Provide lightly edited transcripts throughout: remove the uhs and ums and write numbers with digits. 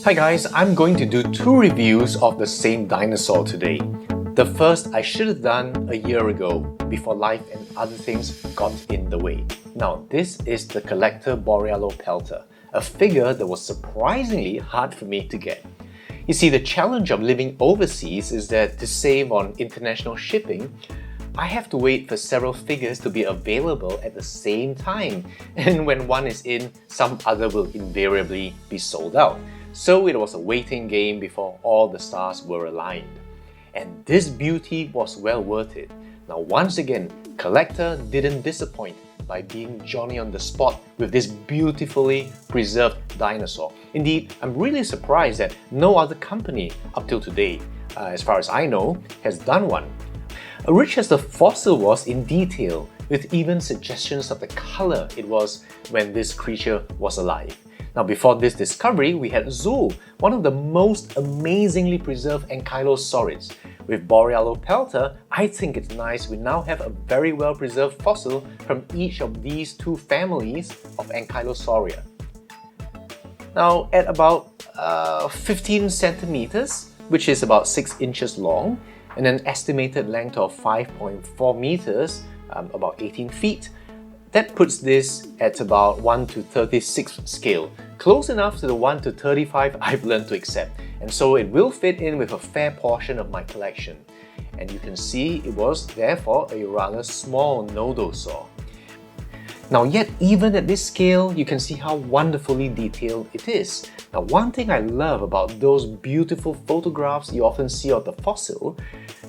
Hi guys, I'm going to do two reviews of the same dinosaur today. The first I should have done a year ago, before life and other things got in the way. Now this is the CollectA Borealopelta, a figure that was surprisingly hard for me to get. You see, the challenge of living overseas is that to save on international shipping, I have to wait for several figures to be available at the same time, and when one is in, some other will invariably be sold out. So it was a waiting game before all the stars were aligned. And this beauty was well worth it. Now once again, CollectA didn't disappoint by being Johnny on the spot with this beautifully preserved dinosaur. Indeed, I'm really surprised that no other company up till today, as far as I know, has done one. Rich as the fossil was in detail, with even suggestions of the color it was when this creature was alive. Now before this discovery, we had Zool, one of the most amazingly preserved ankylosaurids. With Borealopelta, I think it's nice we now have a very well preserved fossil from each of these two families of ankylosauria. Now at about 15 centimeters, which is about 6 inches long, and an estimated length of 5.4 meters, about 18 feet, that puts this at about 1:36 scale, close enough to the 1:35 I've learned to accept, and so it will fit in with a fair portion of my collection. And you can see it was therefore a rather small nodosaur. Now yet even at this scale, you can see how wonderfully detailed it is. Now one thing I love about those beautiful photographs you often see of the fossil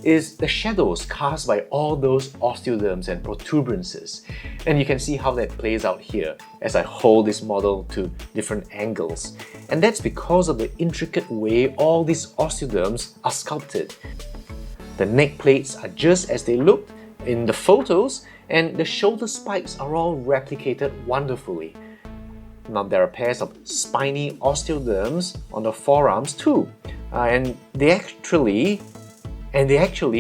is the shadows cast by all those osteoderms and protuberances. And you can see how that plays out here as I hold this model to different angles. And that's because of the intricate way all these osteoderms are sculpted. The neck plates are just as they looked in the photos, and the shoulder spikes are all replicated wonderfully. Now there are pairs of spiny osteoderms on the forearms too, and they actually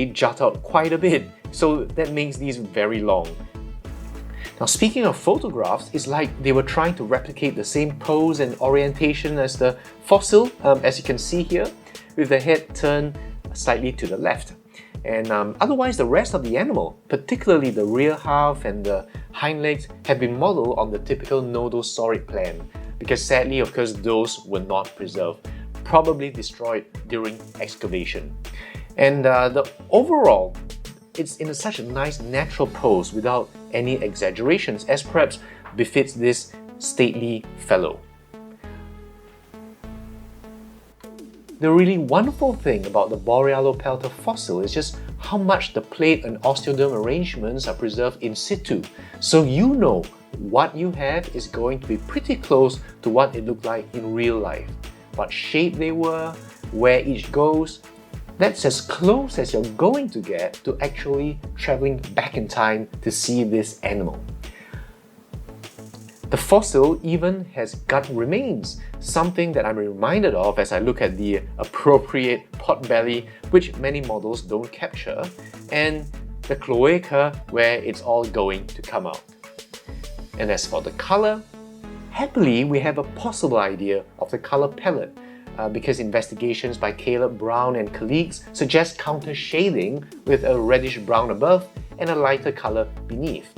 jut out quite a bit, so that makes these very long. Now speaking of photographs, it's like they were trying to replicate the same pose and orientation as the fossil, as you can see here, with the head turned slightly to the left. And otherwise the rest of the animal, particularly the rear half and the hind legs, have been modelled on the typical nodosaurid plan, because sadly of course those were not preserved, probably destroyed during excavation. And the overall, it's in such a nice natural pose without any exaggerations, as perhaps befits this stately fellow. The really wonderful thing about the Borealopelta fossil is just how much the plate and osteoderm arrangements are preserved in situ, so you know what you have is going to be pretty close to what it looked like in real life. What shape they were, where each goes, that's as close as you're going to get to actually travelling back in time to see this animal. The fossil even has gut remains, something that I'm reminded of as I look at the appropriate potbelly, which many models don't capture, and the cloaca where it's all going to come out. And as for the colour, happily we have a possible idea of the colour palette, because investigations by Caleb Brown and colleagues suggest counter shading with a reddish brown above and a lighter colour beneath.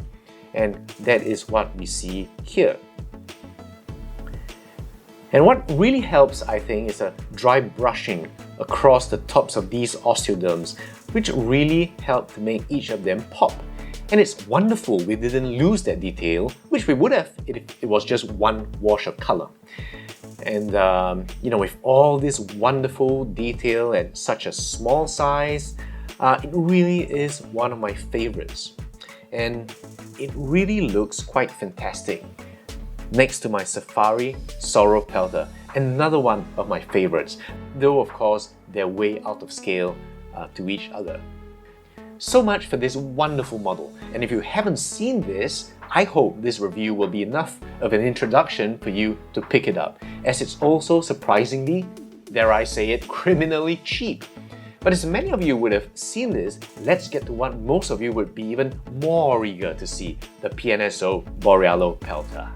And that is what we see here. And what really helps, I think, is a dry brushing across the tops of these osteoderms, which really help to make each of them pop. And it's wonderful we didn't lose that detail, which we would have if it was just one wash of colour. And with all this wonderful detail at such a small size, it really is one of my favourites. And it really looks quite fantastic next to my Safari Sauropelta, another one of my favourites, though of course they're way out of scale to each other. So much for this wonderful model, and if you haven't seen this, I hope this review will be enough of an introduction for you to pick it up, as it's also surprisingly, dare I say it, criminally cheap. But as many of you would have seen this, let's get to what most of you would be even more eager to see, the PNSO Borealopelta.